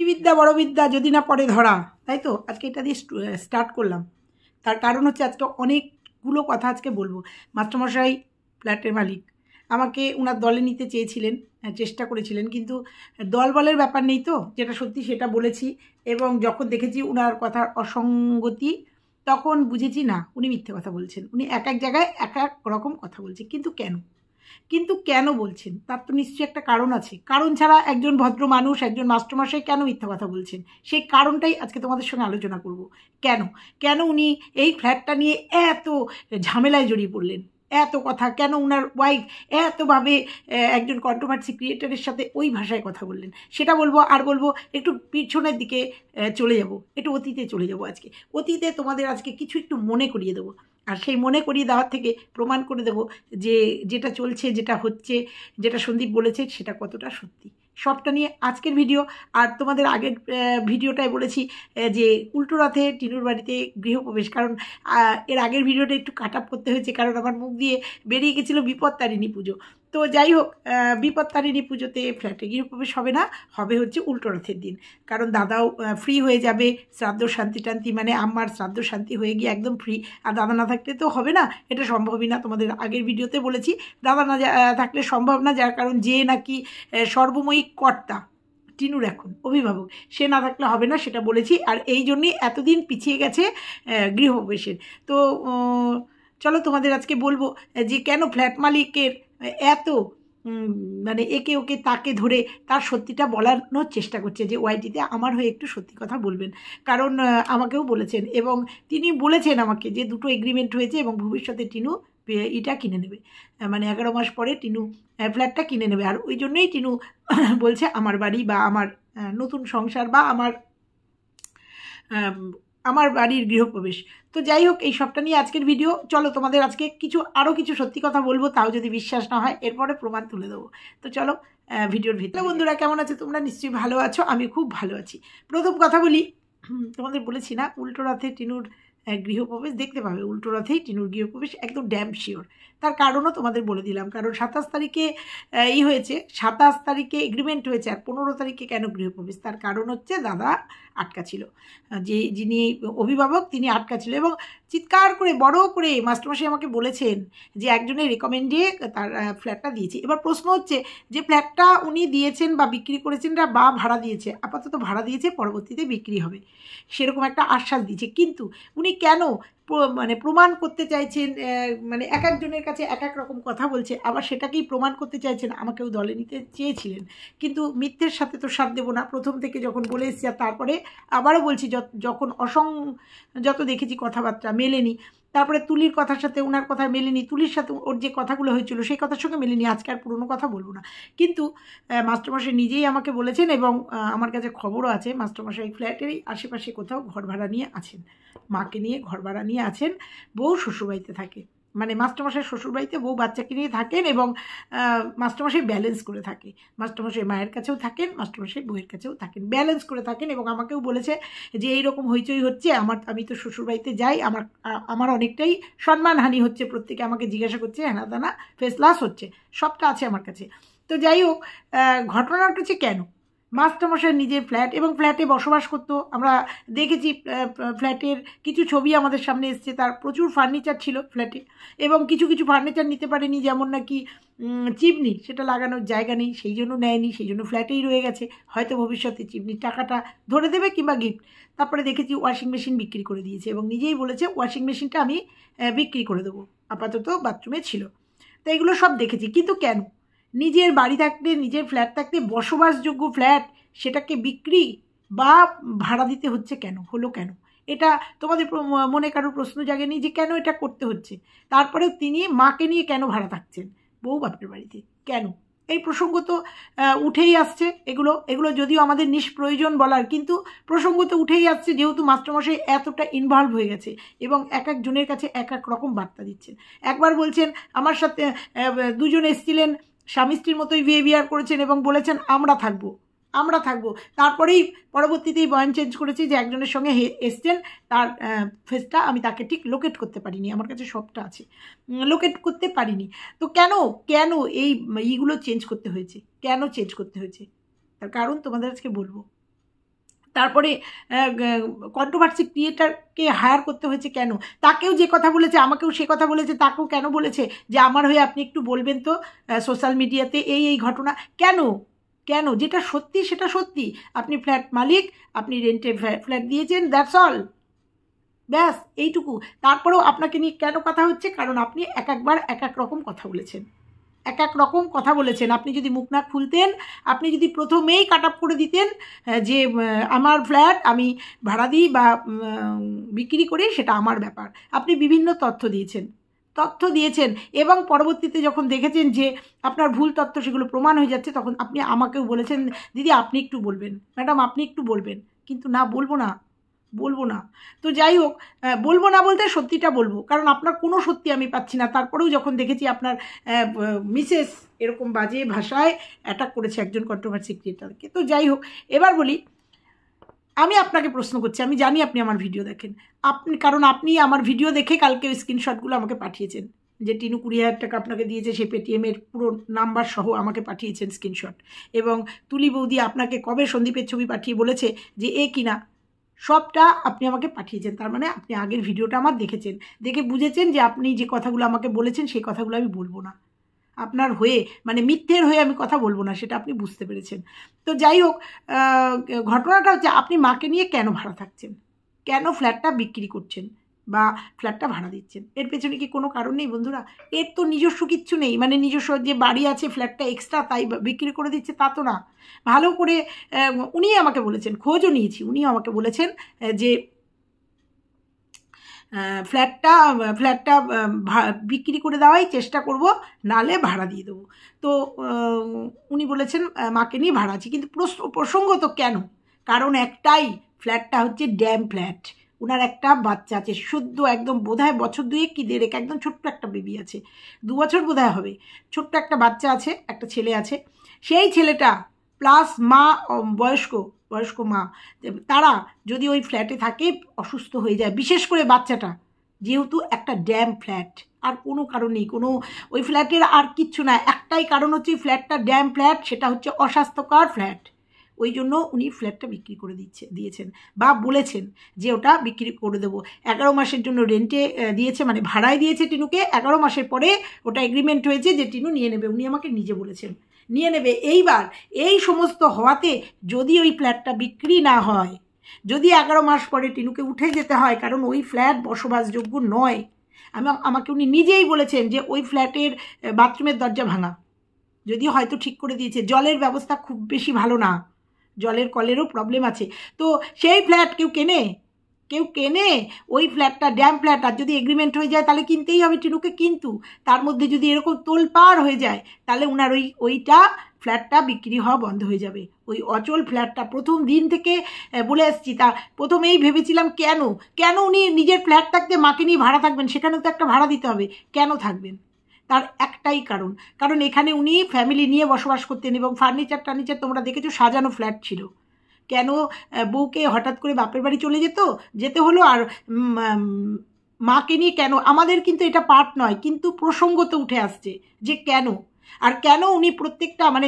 বিদ্যা বড় বিদ্যা যদি না পড়ে ধরা, তাই তো আজকে এটা দিয়ে স্টার্ট করলাম। তার কারণ হচ্ছে আজকে অনেকগুলো কথা আজকে বলবো। মাস্টারমশাই ফ্ল্যাটের মালিক আমাকে ওনার দলে নিতে চেয়েছিলেন, চেষ্টা করেছিলেন, কিন্তু দল বলের ব্যাপার নেই তো, যেটা সত্যি সেটা বলেছি। এবং যখন দেখেছি ওনার কথার অসঙ্গতি তখন বুঝেছি না, উনি মিথ্যে কথা বলছেন। উনি এক এক জায়গায় এক এক রকম কথা বলছে। কিন্তু কেন বলছেন তার তো নিশ্চয়ই একটা কারণ আছে। কারণ ছাড়া একজন ভদ্র মানুষ, একজন মাস্টারমশাই কেন মিথ্যা কথা বলছেন, সেই কারণটাই আজকে তোমাদের সঙ্গে আলোচনা করব। কেন উনি এই ফ্ল্যাটটা নিয়ে এত ঝামেলায় জড়িয়ে পড়লেন, এত কথা কেন উনার ওয়াইফ এতভাবে একজন কন্ট্রোভার্সি ক্রিয়েটারের সাথে ওই ভাষায় কথা বললেন, সেটা বলবো। আর বলবো একটু পিছনের দিকে চলে যাব, একটু অতীতে চলে যাব। আজকে অতীতে তোমাদের আজকে কিছু একটু মনে করিয়ে দেবো, আর সেই মনে করিয়ে দেওয়ার থেকে প্রমাণ করে দেবো যে যেটা চলছে, যেটা হচ্ছে, যেটা সন্দীপ বলেছে সেটা কতটা সত্যি। সবটা নিয়ে আজকের ভিডিও। আর তোমাদের আগের ভিডিওটায় বলেছি যে উল্টো রথে টিনুর বাড়িতে গৃহপ্রবেশ, কারণ এর আগের ভিডিওটা একটু কাট আপ করতে হয়েছে, কারণ আমার মুখ দিয়ে বেরিয়ে গেছিলো বিপত্তারিণী পুজো। তো যাই হোক, বিপত্তারিণী পুজোতে ফ্ল্যাটে গৃহপ্রবেশ হবে না, হবে হচ্ছে উল্টো রথের দিন। কারণ দাদাও ফ্রি হয়ে যাবে, শ্রাদ্ধ শান্তি টান্তি, মানে আমার শ্রাদ্ধ শান্তি হয়ে গিয়ে একদম ফ্রি। আর দাদা না থাকলে তো হবে না, এটা সম্ভবই না। তোমাদের আগের ভিডিওতে বলেছি দাদা না থাকলে সম্ভব না, যার কারণ যে নাকি সর্বময়ী কর্তা, টিনুর এখন অভিভাবক, সে না থাকলে হবে না, সেটা বলেছি। আর এই জন্যই এতদিন পিছিয়ে গেছে গৃহপ্রবেশের। তো চলো তোমাদের আজকে বলবো যে কেন ফ্ল্যাট মালিকের এত মানে একে ওকে তাকে ধরে তার সত্যিটা বলানোর চেষ্টা করছে, যে ওয়াইটিতে আমার হয়ে একটু সত্যি কথা বলবেন। কারণ আমাকেও বলেছেন, এবং তিনি বলেছেন আমাকে যে দুটো এগ্রিমেন্ট হয়েছে এবং ভবিষ্যতে টিনু এটা কিনে নেবে, মানে 11 মাস পরে টিনু ফ্ল্যাটটা কিনে নেবে। আর ওই জন্যই টিনু বলছে আমার বাড়ি বা আমার নতুন সংসার বা আমার বাড়ির গৃহপ্রবেশ। তো যাই হোক, এই সবটা নিয়ে আজকের ভিডিও। চলো তোমাদের আজকে আরও কিছু সত্যি কথা বলবো, তাও যদি বিশ্বাস না হয় এরপরে প্রমাণ তুলে দেবো। তো চলো ভিডিওর ভিতরে। বন্ধুরা কেমন আছো তোমরা? নিশ্চয়ই ভালো আছো, আমি খুব ভালো আছি। প্রথম কথা বলি, তোমাদের বলেছি না উল্টো রথে টিনুর গৃহপ্রবেশ দেখতে পাবে, উল্টো রথেই টিনুর গৃহপ্রবেশ একদম ড্যাম শিওর। তার কারণও তোমাদের বলে দিলাম, কারণ 27 তারিখে হয়েছে, 27 তারিখে এগ্রিমেন্ট হয়েছে, আর 15 তারিখে কেন গৃহপ্রবেশ, তার কারণ হচ্ছে দাদা আটকা ছিল, যিনি অভিভাবক তিনি আটকা ছিল। এবং চিৎকার করে বড় করে মাস্টারমশাই আমাকে বলেছেন যে একজনের রেকমেন্ডে তার ফ্ল্যাটটা দিয়েছি। এবার প্রশ্ন হচ্ছে যে ফ্ল্যাটটা উনি দিয়েছেন বা বিক্রি করেছেন বা ভাড়া দিয়েছে, আপাতত ভাড়া দিয়েছে, পরবর্তীতে বিক্রি হবে সেরকম একটা আশ্বাস দিয়েছে। কিন্তু উনি কেন মানে প্রমাণ করতে চাইছেন, মানে এক একজনের কাছে এক এক রকম কথা বলছে, আবার সেটাকেই প্রমাণ করতে চাইছেন। আমাকেও দলে নিতে চেয়েছিলেন, কিন্তু মিথ্যের সাথে তো সাথ দেবো না, প্রথম থেকে যখন বলে এসেছি। আর তারপরে আবারও বলছি, যখন যত দেখেছি কথাবার্তা মেলেনি, তারপরে তুলির কথার সাথে ওনার কথা মেলেনি, তুলির সাথে ওর যে কথাগুলো হয়েছিল সেই কথার সঙ্গে মেলেনি। আজকে আর পুরনো কথা বলবো না, কিন্তু মাস্টারমশাই নিজেই আমাকে বলেছেন, এবং আমার কাছে খবরও আছে মাস্টারমশাই ফ্ল্যাটেরই আশেপাশে কোথাও ঘর ভাড়া নিয়ে আছেন, মাকে নিয়ে ঘর ভাড়া নিয়ে আছেন। বউ শ্বশুরবাড়িতে থাকে, মানে মাস্টারমশাই শ্বশুরবাড়িতে বউ বাচ্চাকে নিয়ে থাকেন, এবং মাস্টারমশাই ব্যালেন্স করে থাকে। মাস্টারমশাই মায়ের কাছেও থাকেন, মাস্টারমশাই বউয়ের কাছেও থাকেন, ব্যালেন্স করে থাকেন। এবং আমাকেও বলেছে যে এইরকম হইচই হচ্ছে, আমি তো শ্বশুরবাড়িতে যাই, আমার অনেকটাই সম্মানহানি হচ্ছে, প্রত্যেকে আমাকে জিজ্ঞাসা করছে, হ্যানা দানা ফেস লস হচ্ছে, সবটা আছে আমার কাছে। তো যাই হোক, ঘটনাটা হচ্ছে কেন মাস্টারমশাই নিজের ফ্ল্যাট এবং ফ্ল্যাটে বসবাস করতো। আমরা দেখেছি ফ্ল্যাটের কিছু ছবি আমাদের সামনে এসছে, তার প্রচুর ফার্নিচার ছিল ফ্ল্যাটে, এবং কিছু ফার্নিচার নিতে পারেনি, যেমন নাকি চিমনি, সেটা লাগানোর জায়গা নেই, সেই জন্য নেয়নি, সেই জন্য ফ্ল্যাটেই রয়ে গেছে। হয়তো ভবিষ্যতে চিমনির টাকাটা ধরে দেবে কিংবা গিফট। তারপরে দেখেছি ওয়াশিং মেশিন বিক্রি করে দিয়েছে, এবং নিজেই বলেছে ওয়াশিং মেশিনটা আমি বিক্রি করে দেবো, আপাতত বাথরুমে ছিল। তো এগুলো সব দেখেছি, কিন্তু কেন নিজের বাড়ি থাকতে, নিজের ফ্ল্যাট থাকতে, বসবাসযোগ্য ফ্ল্যাট, সেটাকে বিক্রি বা ভাড়া দিতে হচ্ছে হলো কেন? এটা তোমাদের মনে কারোর প্রশ্ন জাগেনি যে কেন এটা করতে হচ্ছে? তারপরেও তিনি মাকে নিয়ে কেন ভাড়া থাকছেন বউ বাপের বাড়িতে, কেন? এই প্রসঙ্গ তো উঠেই আসছে। এগুলো যদিও আমাদের নিষ্প্রয়োজন বলার, কিন্তু প্রসঙ্গ তো উঠেই আসছে, যেহেতু মাস্টারমশাই এতটা ইনভলভ হয়ে গেছে, এবং এক একজনের কাছে এক এক রকম বার্তা দিচ্ছেন। একবার বলছেন আমার সাথে দুজন এসেছিলেন, স্বামী স্ত্রীর মতোই বিহেভিয়ার করেছেন এবং বলেছেন আমরা থাকবো। তারপরেই পরবর্তীতেই বয়ান চেঞ্জ করেছি যে একজনের সঙ্গে এসছেন, তার ফেসটা আমি তাকে ঠিক লোকেট করতে পারিনি, আমার কাছে সবটা আছে, লোকেট করতে পারিনি। তো কেন এইগুলো চেঞ্জ করতে হয়েছে, তার কারণ তোমাদের আজকে বলবো। তারপরে কন্ট্রোভার্সি ক্রিয়েটারকে হায়ার করতে হয়েছে কেন? তাকেও যে কথা বলেছে আমাকেও সে কথা বলেছে, তাকেও কেন বলেছে যে আমার হয়ে আপনি একটু বলবেন তো সোশ্যাল মিডিয়াতে এই ঘটনা। কেন? কেন? যেটা সত্যি সেটা সত্যি। আপনি ফ্ল্যাট মালিক, আপনি রেন্টে ফ্ল্যাট দিয়েছেন, দ্যাটস অল, ব্যাস এইটুকু। তারপরেও আপনাকে নিয়ে কেন কথা হচ্ছে? কারণ আপনি একবার এক এক রকম কথা বলেছেন, এক এক রকম কথা বলেছেন। আপনি যদি মুখ না খুলতেন, আপনি যদি প্রথমেই কাট আপ করে দিতেন যে আমার ফ্ল্যাট আমি ভাড়া দিই বা বিক্রি করি, সেটা আমার ব্যাপার, আপনি বিভিন্ন তথ্য দিয়েছেন এবং পরবর্তীতে যখন দেখেছেন যে আপনার ভুল তথ্য সেগুলো প্রমাণ হয়ে যাচ্ছে, তখন আপনি আমাকেও বলেছেন দিদি আপনি একটু বলবেন, ম্যাডাম আপনি একটু বলবেন। কিন্তু না, বলবো না। তো যাই হোক, বলবো না বলতে সত্যিটা বলবো, কারণ আপনার কোনো সত্যি আমি পাচ্ছি না। তারপরেও যখন দেখেছি আপনার মিসেস এরকম বাজে ভাষায় অ্যাটাক করেছে একজন কন্ট্রোভার্সি ক্রিয়েটারকে। তো যাই হোক, এবার বলি, আমি আপনাকে প্রশ্ন করছি, আমি জানি আপনি আমার ভিডিও দেখেন, কারণ আপনি আমার ভিডিও দেখে কালকে ওই স্ক্রিনশটগুলো আমাকে পাঠিয়েছেন, যে টিনু 20,000 টাকা আপনাকে দিয়েছে, সে পেটিএমের পুরো নাম্বার সহ আমাকে পাঠিয়েছেন স্ক্রিনশট। এবং তুলি বৌদি আপনাকে কবে সন্দীপের ছবি পাঠিয়ে বলেছে যে এ কিনা, সবটা আপনি আমাকে পাঠিয়েছেন। তার মানে আপনি আগের ভিডিওটা আমার দেখেছেন, দেখে বুঝেছেন যে আপনি যে কথাগুলো আমাকে বলেছেন সেই কথাগুলো আমি বলবো না, আপনার হয়ে মানে মিথ্যের হয়ে আমি কথা বলবো না, সেটা আপনি বুঝতে পেরেছেন। তো যাই হোক, ঘটনাটা হচ্ছে আপনি মাকে নিয়ে কেন ভাড়া থাকছেন, কেন ফ্ল্যাটটা বিক্রি করছেন বা ফ্ল্যাটটা ভাড়া দিচ্ছেন? এর পেছনে কি কোনো কারণ নেই বন্ধুরা? এর তো নিজস্ব কিচ্ছু নেই, মানে নিজস্ব যে বাড়ি আছে, ফ্ল্যাটটা এক্সট্রা তাই বিক্রি করে দিচ্ছে তা তো না। ভালো করে উনি আমাকে বলেছেন, খোঁজও নিয়েছি, উনি আমাকে বলেছেন যে ফ্ল্যাটটা বিক্রি করে দেওয়াই চেষ্টা করব, নালে ভাড়া দিয়ে দেবো। তো উনি বলেছেন মাকে নিয়ে ভাড়া আছে, কিন্তু প্রসঙ্গ তো কেন? কারণ একটাই, ফ্ল্যাটটা হচ্ছে ড্যাম ফ্ল্যাট। ওনার একটা বাচ্চা আছে, শুদ্ধ একদম বোধহয় বছর 2 কি 1.5, একদম ছোট্ট একটা বেবি আছে, 2 বছর বোধহয় হবে, ছোট্ট একটা বাচ্চা আছে, একটা ছেলে আছে। সেই ছেলেটা প্লাস মা, বয়স্ক মা, তারা যদি ওই ফ্ল্যাটে থাকে অসুস্থ হয়ে যায়, বিশেষ করে বাচ্চাটা, যেহেতু একটা ড্যাম ফ্ল্যাট, আর কোনো কারণ নেই, কোনো ওই ফ্ল্যাটের আর কিচ্ছু না, একটাই কারণ হচ্ছে ফ্ল্যাটটা ড্যাম ফ্ল্যাট, সেটা হচ্ছে অস্বাস্থ্যকর ফ্ল্যাট। ওই জন্য উনি ফ্ল্যাটটা বিক্রি করে দিয়েছেন বা বলেছেন যে ওটা বিক্রি করে দেবো। 11 মাসের জন্য রেন্টে দিয়েছে, মানে ভাড়ায় দিয়েছে টিনুকে। 11 মাসের পরে ওটা এগ্রিমেন্ট হয়েছে যে টিনু নিয়ে নেবে, উনি আমাকে নিজে বলেছেন নিয়ে নেবে। এইবার এই সমস্ত হওয়াতে যদি ওই ফ্ল্যাটটা বিক্রি না হয়, যদি 11 মাস পরে টিনুকে উঠে যেতে হয়, কারণ ওই ফ্ল্যাট বসবাসযোগ্য নয়, আমাকে উনি নিজেই বলেছেন যে ওই ফ্ল্যাটের বাথরুমের দরজা ভাঙা, যদিও হয়তো ঠিক করে দিয়েছে, জলের ব্যবস্থা খুব বেশি ভালো না, জলের কলেরও প্রবলেম আছে। তো সেই ফ্ল্যাট কেউ কেনে ওই ফ্ল্যাটটা ড্যাম ফ্ল্যাট, আর যদি এগ্রিমেন্ট হয়ে যায় তাহলে কিনতেই হবে টিনুকে। কিন্তু তার মধ্যে যদি এরকম তোলপাড় হয়ে যায়, তাহলে ওনার ওইটা ফ্ল্যাটটা বিক্রি হওয়া বন্ধ হয়ে যাবে। ওই অচল ফ্ল্যাটটা প্রথম দিন থেকে বলে আসছি, তা প্রথমেই ভেবেছিলাম কেন উনি নিজের ফ্ল্যাট থাকতে মাকে নিয়ে ভাড়া থাকবেন, সেখানেও তো একটা ভাড়া দিতে হবে, কেন থাকবেন? তার একটাই কারণ এখানে উনি ফ্যামিলি নিয়ে বসবাস করতেন এবং ফার্নিচার তোমরা দেখেছো সাজানো ফ্ল্যাট ছিল। কেন বউকে হঠাৎ করে বাপের বাড়ি যেতে হলো, আর মাকে নিয়ে কেন? আমাদের কিন্তু এটা পার্ট নয়, কিন্তু প্রসঙ্গ তো উঠে আসছে যে কেন উনি প্রত্যেকটা, মানে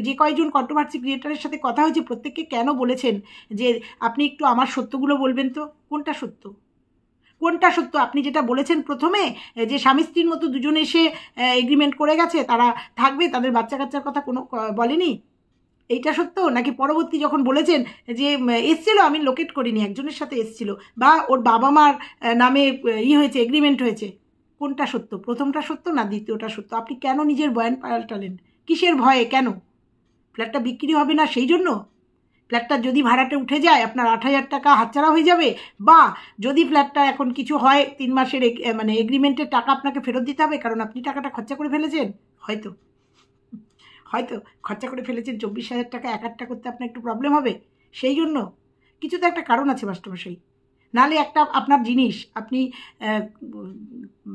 যে কয়েকজন কন্ট্রোভার্সি ক্রিয়েটারের সাথে কথা হয়েছে প্রত্যেককে কেন বলেছেন যে আপনি একটু আমার সত্যগুলো বলবেন তো, কোনটা সত্য? আপনি যেটা বলেছেন প্রথমে, যে স্বামী স্ত্রীর মতো দুজনে এসে এগ্রিমেন্ট করে গেছে, তারা থাকবে, তাদের বাচ্চা কাচ্চার কথা কোনো বলেনি, এইটা সত্য? নাকি পরবর্তী যখন বলেছেন যে এসছিল, আমি লোকেট করিনি, একজনের সাথে এসছিল, বা ওর বাবা মার নামে হয়েছে, এগ্রিমেন্ট হয়েছে, কোনটা সত্য? প্রথমটা সত্য না দ্বিতীয়টা সত্য? আপনি কেন নিজের বয়ান পাল্টালেন? কিসের ভয়ে? কেন? ফ্ল্যাটটা বিক্রি হবে না সেই জন্য? ফ্ল্যাটটা যদি ভাড়াটা উঠে যায় আপনার 8,000 টাকা হাতছাড়া হয়ে যাবে, বা যদি ফ্ল্যাটটা এখন কিছু হয় 3 মাসের মানে এগ্রিমেন্টের টাকা আপনাকে ফেরত দিতে হবে, কারণ আপনি টাকাটা খরচা করে ফেলেছেন, হয়তো খরচা করে ফেলেছেন, 24,000 টাকা একাট্টা করতে আপনার একটু প্রবলেম হবে, সেই জন্য কিছু তো একটা কারণ আছে মাস্টারমশাই। নাহলে একটা আপনার জিনিস আপনি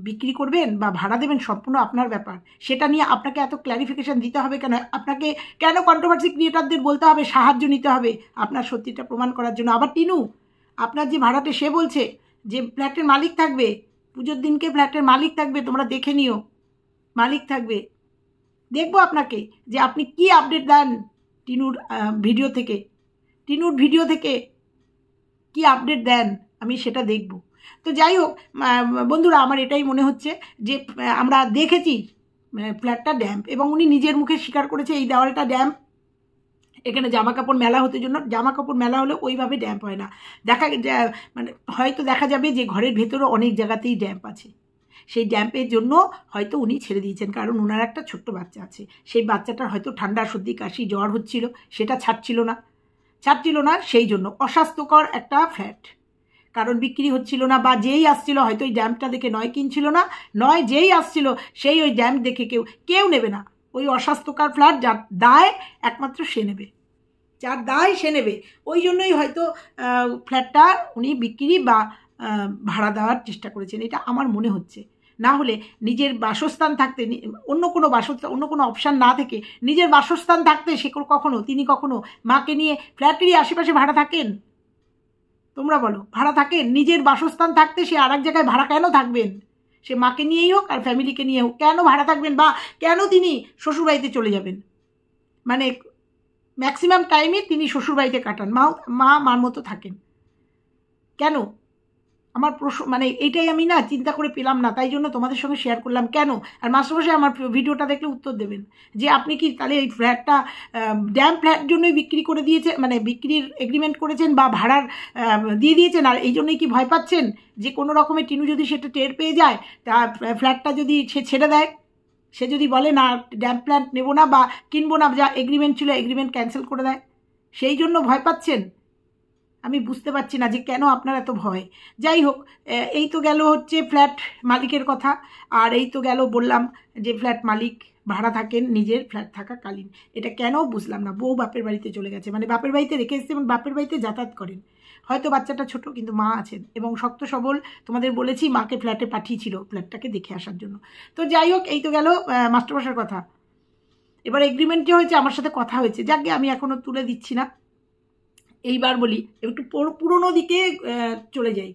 বিক্রি করবেন বা ভাড়া দেবেন সম্পূর্ণ আপনার ব্যাপার, সেটা নিয়ে আপনাকে এত ক্ল্যারিফিকেশান দিতে হবে কেন? আপনাকে কেন কন্ট্রোভার্সি ক্রিয়েটারদের বলতে হবে, সাহায্য নিতে হবে আপনার সত্যিটা প্রমাণ করার জন্য? আবার টিনু, আপনার যে ভাড়াটে, সে বলছে যে ফ্ল্যাটের মালিক থাকবে, পুজোর দিনকে ফ্ল্যাটের মালিক থাকবে, তোমরা দেখে নিও, মালিক থাকবে। দেখবো আপনাকে যে আপনি কি আপডেট দেন টিনুর ভিডিও থেকে। টিনুর ভিডিও থেকে কি আপডেট দেন আমি সেটা দেখব। তো যাই হোক বন্ধুরা, আমার এটাই মনে হচ্ছে যে আমরা দেখেছি ফ্ল্যাটটা ড্যাম্প, এবং উনি নিজের মুখে স্বীকার করেছে এই দেওয়ালটা ড্যাম্প। এখানে জামা কাপড় মেলা হতে জন্য, জামা কাপড় মেলা হলে ওইভাবে ড্যাম্প হয় না, মানে হয়তো দেখা যাবে যে ঘরের ভেতরে অনেক জায়গাতেই ড্যাম্প আছে। সেই ড্যাম্পের জন্য হয়তো উনি ছেড়ে দিয়েছেন, কারণ ওনার একটা ছোট্ট বাচ্চা আছে। সেই বাচ্চাটার হয়তো ঠান্ডা, সর্দি, কাশি, জ্বর হচ্ছিল, সেটা ছাড়ছিল না, সেই জন্য অস্বাস্থ্যকর একটা ফ্ল্যাট, কারণ বিক্রি হচ্ছিল না, বা যেই আসছিল হয়তো ওই ড্যাম্পটা দেখে নয় কিনছিল না, নয় যেই আসছিল সেই ওই ড্যাম্প দেখে কেউ নেবে না। ওই অস্বাস্থ্যকর ফ্ল্যাট যার দায় একমাত্র সে নেবে, যার দায় সে নেবে। ওই জন্যই হয়তো ফ্ল্যাটটা উনি বিক্রি বা ভাড়া দেওয়ার চেষ্টা করেছেন, এটা আমার মনে হচ্ছে। না হলে নিজের বাসস্থান থাকতে, অন্য কোনো অপশান না থেকে নিজের বাসস্থান থাকতে তিনি কখনো মাকে নিয়ে ফ্ল্যাটেরই আশেপাশে ভাড়া থাকেন? তোমরা বলো, ভাড়া থাকেন? নিজের বাসস্থান থাকতে সে আর এক জায়গায় ভাড়া কেন থাকবেন? সে মাকে নিয়েই হোক আর ফ্যামিলিকে নিয়ে হোক, কেন ভাড়া থাকবেন? বা কেন তিনি শ্বশুরবাড়িতে চলে যাবেন? মানে ম্যাক্সিমাম টাইমে তিনি শ্বশুরবাড়িতে কাটান, মার মতো থাকেন কেন? আমার প্রশ্ন, মানে এইটাই আমি না চিন্তা করে পেলাম না, তাই জন্য তোমাদের সঙ্গে শেয়ার করলাম। কেন? আর মাস্টারমশাই আমার ভিডিওটা দেখলে উত্তর দেবেন যে আপনি কি তাহলে এই ফ্ল্যাটটা ড্যাম্প ফ্ল্যাট জন্যই বিক্রি করে দিয়েছে, মানে বিক্রির এগ্রিমেন্ট করেছেন বা ভাড়ার দিয়ে দিয়েছেন, আর এই জন্যই কি ভয় পাচ্ছেন যে কোনো রকমে টিনু যদি সেটা টের পেয়ে যায়, তা ফ্ল্যাটটা যদি সে ছেড়ে দেয়, সে যদি বলে না ড্যাম্প ফ্ল্যাট নেবো না বা কিনবো না, যা এগ্রিমেন্ট ছিল এগ্রিমেন্ট ক্যান্সেল করে দেয়, সেই জন্য ভয় পাচ্ছেন? আমি বুঝতে পারছি না যে কেন আপনার এত ভয়। যাই হোক, এই তো গেল হচ্ছে ফ্ল্যাট মালিকের কথা, আর এই তো গেল বললাম যে ফ্ল্যাট মালিক ভাড়া থাকেন নিজের ফ্ল্যাট থাকাকালীন। এটা কেন বুঝলাম না। বউ বাপের বাড়িতে চলে গেছে, মানে বাপের বাড়িতে রেখে এসেছে এবং বাপের বাড়িতে যাতায়াত করেন। হয়তো বাচ্চাটা ছোট, কিন্তু মা আছেন এবং শক্ত সবল, তোমাদের বলেছি মাকে ফ্ল্যাটে পাঠিয়েছিল ফ্ল্যাটটাকে দেখে আসার জন্য। তো যাই হোক, এই তো গেল মাস্টারমশাইয়ের কথা। এবার এগ্রিমেন্ট যে হয়েছে, আমার সাথে কথা হয়েছে, যাকে আমি এখনও তুলে দিচ্ছি না। এইবার বলি, একটু পুরোনো দিকে চলে যাই।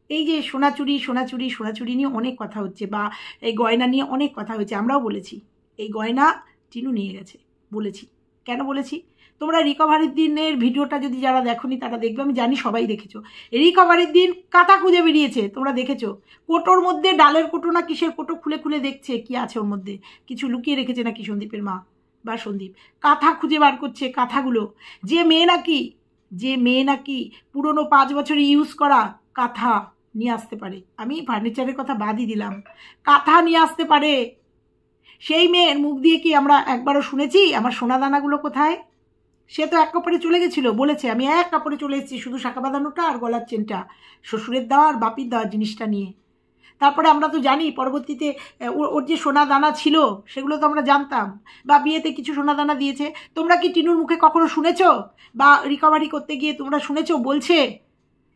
এই যে সোনাচুরি নিয়ে অনেক কথা হচ্ছে, বা এই গয়না নিয়ে অনেক কথা হচ্ছে। আমরাও বলেছি এই গয়না টিনু নিয়ে গেছে, বলেছি। কেন বলেছি? তোমরা রিকভারির দিনের ভিডিওটা যদি যারা দেখোনি তারা দেখবে, আমি জানি সবাই দেখেছো। রিকভারির দিন কাঁথা খুঁজে বেরিয়েছে, তোমরা দেখেছো। কোটোর মধ্যে ডালের কোটো না কিসের কোটো খুলে দেখছে কি আছে ওর মধ্যে, কিছু লুকিয়ে রেখেছে নাকি সন্দীপের মা বা সন্দীপ। কাঁথা খুঁজে বার করছে, কাঁথাগুলো। যে মেয়ে নাকি পুরনো 5 বছরে ইউজ করা কাঁথা নিয়ে আসতে পারে, আমি ফার্নিচারের কথা বাদই দিলাম, কাঁথা নিয়ে আসতে পারে, সেই মেয়ের মুখ দিয়ে কি আমরা একবারও শুনেছি আমার সোনাদানাগুলো কোথায়? সে তো এক কাপড়ে চলে গেছিলো, বলেছে আমি এক কাপড়ে চলে এসেছি, শুধু শাঁখা বাঁধানোটা আর গলার চেনটা, শ্বশুরের দেওয়া আর বাপির দেওয়া জিনিসটা নিয়ে। তারপরে আমরা তো জানি পরবর্তীতে ওর যে সোনা দানা ছিল সেগুলো তো আমরা জানতাম, বা বিয়েতে কিছু সোনা দানা দিয়েছে। তোমরা কি টিনুর মুখে কখনো শুনেছো, বা রিকভারি করতে গিয়ে তোমরা শুনেছো বলছে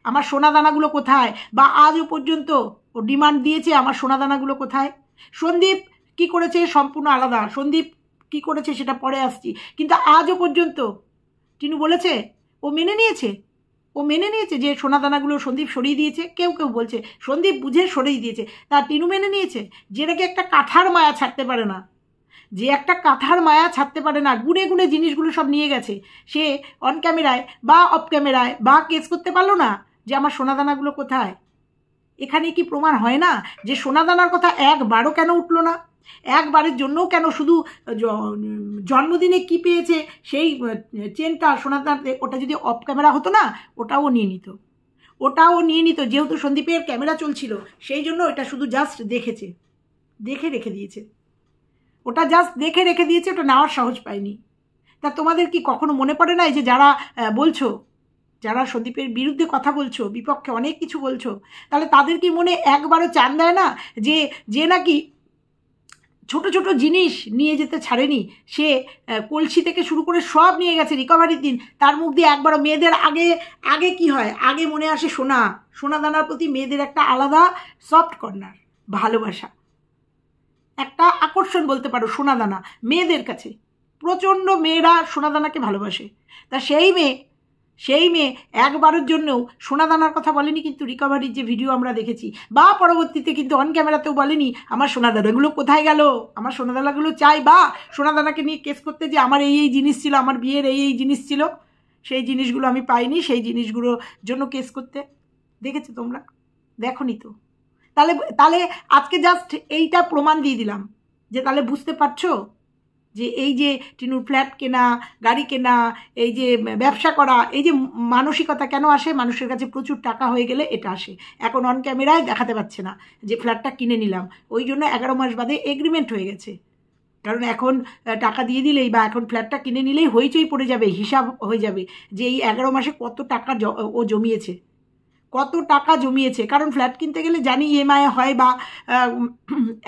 আমার সোনা দানাগুলো কোথায়? বা আজও পর্যন্ত ও ডিমান্ড দিয়েছে আমার সোনা দানাগুলো কোথায়? সন্দীপ কি করেছে সম্পূর্ণ আলাদা, সন্দীপ কি করেছে সেটা পরে আসছি, কিন্তু আজও পর্যন্ত টিনু বলেছে, ও মেনে নিয়েছে যে সোনাদানাগুলো সন্দীপ সরিয়ে দিয়েছে। কেউ বলছে সন্দীপ বুঝে সরিয়ে দিয়েছে, তা টিনু মেনে নিয়েছে। যেটাকে একটা কাঁথার মায়া ছাড়তে পারে না, গুনে জিনিসগুলো সব নিয়ে গেছে, সে অন ক্যামেরায় বা অফ ক্যামেরায় বা কেস করতে পারলো না যে আমার সোনাদানাগুলো কোথায়। এখানে কি প্রমাণ হয় না যে সোনাদানার কথা একবারও কেন উঠলো না? একবারের জন্যও কেন? শুধু জন্মদিনে কি পেয়েছে সেই চেনটা সোনাদানা, ওটা যদি অফ ক্যামেরা হতো না ওটাও নিয়ে নিত, যেহেতু সন্দীপের ক্যামেরা চলছিল সেই জন্য ওটা শুধু জাস্ট দেখে রেখে দিয়েছে, ওটা নেওয়ার সাহস পায়নি। তা তোমাদের কি কখনো মনে পড়ে না, যে যারা বলছো, যারা সন্দীপের বিরুদ্ধে কথা বলছো, বিপক্ষে অনেক কিছু বলছো, তাহলে তাদের কি মনে একবারও চান দেয় না যে নাকি ছোট ছোট জিনিস নিয়ে যেতে ছাড়েনি, সে কলসি থেকে শুরু করে সব নিয়ে গেছে রিকভারির দিন, তার মুখ দিয়ে একবারও মেয়েদের আগে কি হয়, আগে মনে আসে সোনাদানার প্রতি মেয়েদের একটা আলাদা সফট কর্নার, ভালোবাসা, একটা আকর্ষণ বলতে পারো সোনাদানা মেয়েদের কাছে। প্রচণ্ড মেয়েরা সোনাদানাকে ভালোবাসে। তা সেই মেয়ে একবারের জন্যও সোনাদানার কথা বলেনি, কিন্তু রিকভারির যে ভিডিও আমরা দেখেছি বা পরবর্তীতে কিন্তু অন ক্যামেরাতেও বলেনি আমার সোনাদানাগুলো কোথায় গেল, আমার সোনাদানাগুলো চাই, বা সোনাদানাকে নিয়ে কেস করতে যে আমার এই জিনিস ছিল, আমার বিয়ের এই জিনিস ছিল, সেই জিনিসগুলো আমি পাইনি, সেই জিনিসগুলোর জন্য কেস করতে। দেখেছো তোমরা? দেখোনি তো? তাহলে তাহলে আজকে জাস্ট এইটা প্রমাণ দিয়ে দিলাম যে তাহলে বুঝতে পারছো যে এই যে টিনুর ফ্ল্যাট কেনা, গাড়ি কেনা, এই যে ব্যবসা করা, এই যে মানসিকতা কেন আসে? মানুষের কাছে প্রচুর টাকা হয়ে গেলে এটা আসে। এখন অন ক্যামেরায় দেখাতে পারছে না যে ফ্ল্যাটটা কিনে নিলাম, ওই জন্য 11 মাস বাদে এগ্রিমেন্ট হয়ে গেছে। কারণ এখন টাকা দিয়ে দিলেই বা এখন ফ্ল্যাটটা কিনে নিলেই হইচই পড়ে যাবে, হিসাব হয়ে যাবে যে এই 11 মাসে কত টাকা ও জমিয়েছে, কত টাকা জমিয়েছে। কারণ ফ্ল্যাট কিনতে গেলে জানি ইএমআই হয় বা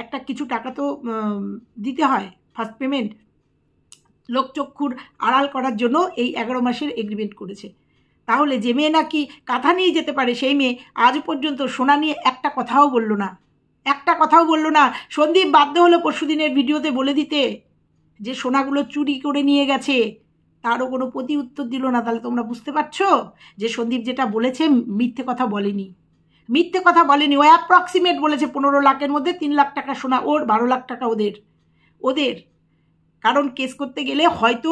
একটা কিছু টাকা তো দিতে হয় ফার্স্ট পেমেন্ট। লোকচক্ষুর আড়াল করার জন্য এই 11 মাসের এগ্রিমেন্ট করেছে। তাহলে যে মেয়ে নাকি কাঁথা নিয়ে যেতে পারে সেই মেয়ে আজ পর্যন্ত সোনা নিয়ে একটা কথাও বললো না, একটা কথাও বললো না। সন্দীপ বাধ্য হলো পরশুদিনের ভিডিওতে বলে দিতে যে সোনাগুলো চুরি করে নিয়ে গেছে, তারও কোনো প্রতি উত্তর দিল না। তাহলে তোমরা বুঝতে পারছো যে সন্দীপ যেটা বলেছে মিথ্যে কথা বলেনি, মিথ্যে কথা বলেনি। ও অ্যাপ্রক্সিমেট বলেছে 15 লাখের মধ্যে 3 লাখ টাকা সোনা ওর, 12 লাখ টাকা ওদের। কারণ কেস করতে গেলে হয়তো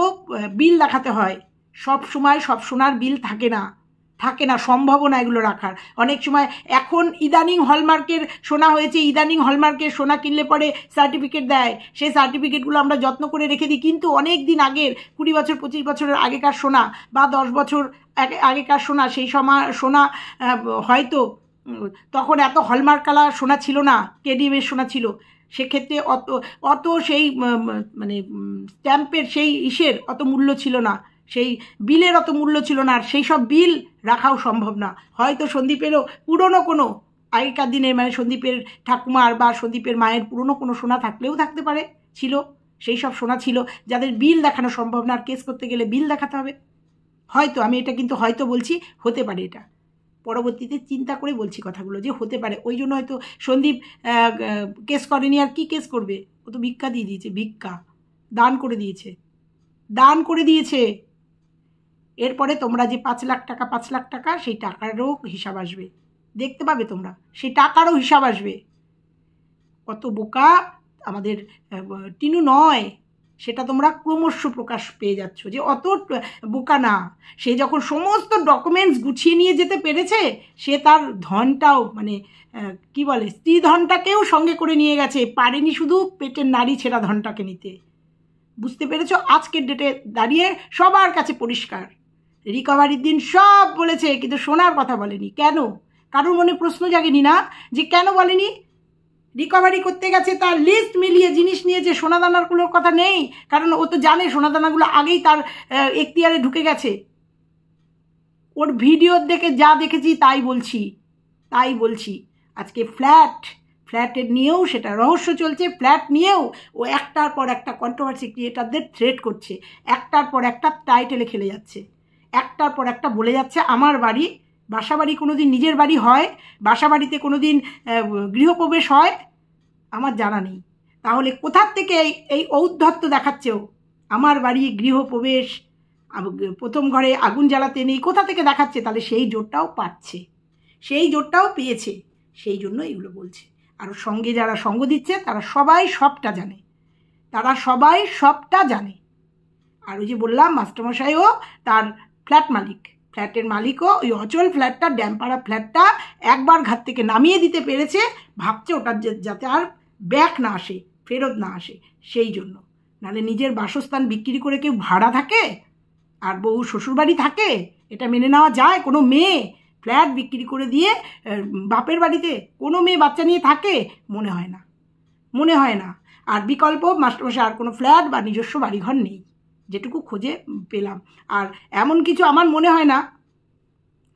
বিল দেখাতে হয়, সব সময় সব সোনার বিল থাকে না, সম্ভবও না এগুলো রাখার। অনেক সময় এখন ইদানিং হলমার্কের সোনা হয়েছে, ইদানিং হলমার্কের সোনা কিনলে পরে সার্টিফিকেট দেয়, সেই সার্টিফিকেটগুলো আমরা যত্ন করে রেখে দিই। কিন্তু অনেক দিন আগের 20 বছর 25 বছরের আগেকার সোনা বা 10 বছর আগেকার সোনা, সেই সময় সোনা হয়তো তখন এত হলমার্ক কালার সোনা ছিল না, কেডিএমের সোনা ছিল। সেক্ষেত্রে অত সেই মানে স্ট্যাম্পের সেই ইসের অত মূল্য ছিল না, সেই বিলের অত মূল্য ছিল না, আর সেই সব বিল রাখাও সম্ভব না। হয়তো সন্দীপেরও পুরনো কোনো আগেকার দিনের মানে সন্দীপের ঠাকুমার বা সন্দীপের মায়ের পুরনো কোনো সোনা থাকলেও থাকতে পারে, ছিল, সেই সব সোনা ছিল যাদের বিল দেখানো সম্ভব না। আর কেস করতে গেলে বিল দেখাতে হবে হয়তো, আমি এটা কিন্তু হয়তো বলছি, হতে পারে, এটা পরবর্তীতে চিন্তা করে বলছি কথাগুলো যে হতে পারে। ওই জন্য হয়তো সন্দীপ কেস করেনি। আর কি কেস করবে? ও তো ভিক্ষা দিয়ে দিয়েছে, ভিক্ষা দান করে দিয়েছে। এরপরে তোমরা যে 5 লাখ টাকা 5 লাখ টাকা সেই টাকারও হিসাব আসবে, দেখতে পাবে তোমরা, সেই টাকারও হিসাব আসবে। কত বোকা আমাদের টিনু নয়, সেটা তোমরা ক্রমশ প্রকাশ পেয়ে যাচ্ছ যে অত বোকা না। সে যখন সমস্ত ডকুমেন্টস গুছিয়ে নিয়ে যেতে পেরেছে, সে তার ধনটাও মানে কি বলে স্ত্রী ধনটাকেও সঙ্গে করে নিয়ে গেছে, পারেনি শুধু পেটের নাড়ি ছেঁড়া ধনটাকে নিতে। বুঝতে পেরেছ? আজকের ডেটে দাঁড়িয়ে সবার কাছে পরিষ্কার, রিকভারির দিন সব বলেছে কিন্তু সোনার কথা বলেনি। কেন? কারোর মনে প্রশ্ন জাগেনি না যে কেন বলেনি? রিকভারি করতে গেছে, তার লিস্ট মিলিয়ে জিনিস নিয়েছে, সোনাদানাগুলোর কথা নেই, কারণ ও তো জানে সোনাদানাগুলো আগেই তার এখতিয়ারে ঢুকে গেছে। ওর ভিডিও দেখে যা দেখেছি তাই বলছি। আজকে ফ্ল্যাটের নিয়েও সেটা রহস্য চলছে, ফ্ল্যাট নিয়েও ও একটার পর একটা কন্ট্রোভার্সি ক্রিয়েটারদের থ্রেট করছে, একটার পর একটা টাইটেলে খেলে যাচ্ছে, একটার পর একটা বলে যাচ্ছে আমার বাড়ি, বাসা বাড়ি কোনো দিন নিজের বাড়ি হয়, বাসা বাড়িতে কোনো দিন গৃহপ্রবেশ হয় আমার জানা নেই। তাহলে কোথার থেকে এই ঔদ্ধত্য দেখাচ্ছেও আমার বাড়ি গৃহপ্রবেশ, প্রথম ঘরে আগুন জ্বালাতে নেই, কোথা থেকে দেখাচ্ছে? তাহলে সেই জোরটাও পাচ্ছে, সেই জোরটাও পেয়েছে, সেই জন্য এগুলো বলছে। আর সঙ্গে যারা সঙ্গ দিচ্ছে তারা সবাই সবটা জানে, আর ওই যে বললাম মাস্টারমশাইও তার ফ্ল্যাটের মালিকও ওই অচল ফ্ল্যাটটা, ড্যামপাড়া ফ্ল্যাটটা একবার ঘাট থেকে নামিয়ে দিতে পেরেছে, ভাবছে ওটার যাতে আর ব্যাক না আসে, ফেরত না আসে, সেই জন্য। নাহলে নিজের বাসস্থান বিক্রি করে কেউ ভাড়া থাকে আর বউ শ্বশুরবাড়ি থাকে? এটা মেনে নেওয়া যায়? কোনো মেয়ে ফ্ল্যাট বিক্রি করে দিয়ে বাপের বাড়িতে কোনো মেয়ে বাচ্চা নিয়ে থাকে? মনে হয় না। আর বিকল্প মাস্টারমশাই আর কোনো ফ্ল্যাট বা নিজস্ব বাড়িঘর নেই, যেটুকু খোঁজে পেলাম। আর এমন কিছু আমার মনে হয় না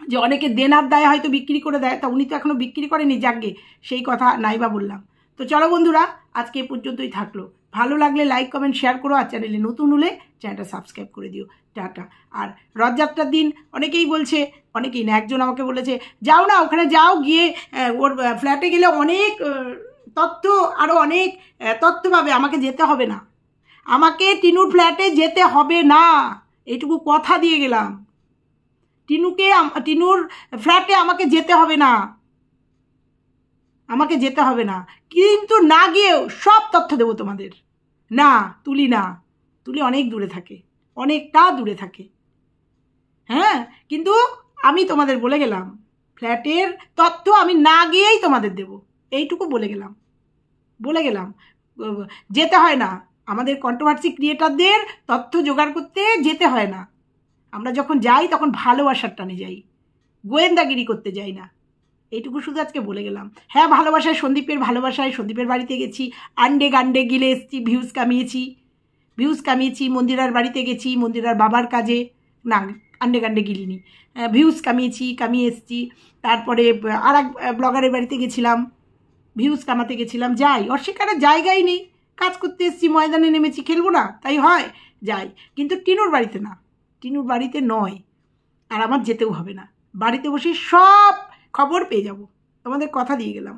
যে অনেকে দেনার দায়ে হয়তো বিক্রি করে দেয়, তা উনি তো এখনও বিক্রি করেনি, যাকগে সেই কথা নাইবা বললাম। তো চলো বন্ধুরা, আজকে এ পর্যন্তই থাকলো। ভালো লাগলে লাইক কমেন্ট শেয়ার করো, আর চ্যানেলে নতুন হলে চ্যানেলটা সাবস্ক্রাইব করে দিও। টাটা। আর রথযাত্রার দিন অনেকেই না, একজন আমাকে বলেছে যাও না, ওখানে যাও, গিয়ে ওর ফ্ল্যাটে গেলে অনেক আরও অনেক তথ্য পাবে, আমাকে যেতে হবে না, আমাকে টিনুর ফ্ল্যাটে যেতে হবে না, এইটুকু কথা দিয়ে গেলাম। টিনুর ফ্ল্যাটে আমাকে যেতে হবে না, কিন্তু না গিয়েও সব তথ্য দেবো তোমাদের। তুলি অনেক দূরে থাকে, অনেকটা দূরে থাকে। হ্যাঁ, কিন্তু আমি তোমাদের বলে গেলাম ফ্ল্যাটের তথ্য আমি না গিয়েই তোমাদের দেব, এইটুকু বলে গেলাম। যেতে হয় না, আমাদের কন্ট্রোভার্সি ক্রিয়েটারদের তথ্য জোগাড় করতে যেতে হয় না। আমরা যখন যাই তখন ভালোবাসার টানে যাই, গোয়েন্দাগিরি করতে যাই না। এইটুকু শুধু আজকে বলে গেলাম। হ্যাঁ, ভালোবাসায় সন্দীপের বাড়িতে গেছি, আন্ডে গান্ডে গিলে এসেছি, ভিউজ কামিয়েছি, মন্দিরার বাড়িতে গেছি, মন্দিরার বাবার কাজে, না আন্ডে গান্ডে গিলিনি, ভিউজ কামিয়ে এসেছি। তারপরে আর এক ব্লগারের বাড়িতে গেছিলাম, ভিউজ কামাতে গেছিলাম। যাই, অস্বীকারের জায়গাই নেই। কাজ করতে এসেছি, ময়দানে নেমেছি, খেলবো না তাই হয়, যাই। কিন্তু টিনুর বাড়িতে নয়, আর আমার যেতেও হবে না। বাড়িতে বসে সব খবর পেয়ে যাব, তোমাদের কথা দিয়ে গেলাম।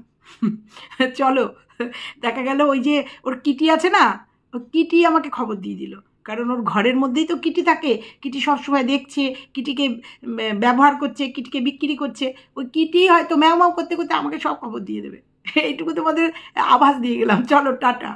চলো, দেখা গেল ওই যে ওর কিটি আছে না, ও কিটি আমাকে খবর দিয়ে দিল, কারণ ওর ঘরের মধ্যেই তো কিটি থাকে। কিটি সবসময় দেখছে, কিটিকে ব্যবহার করছে, কিটিকে বিক্রি করছে। ওই কিটি হয়তো ম্যাও ম্যাও করতে করতে আমাকে সব খবর দিয়ে দেবে। এইটুকু তোমাদের আভাস দিয়ে গেলাম। চলো, টাটা।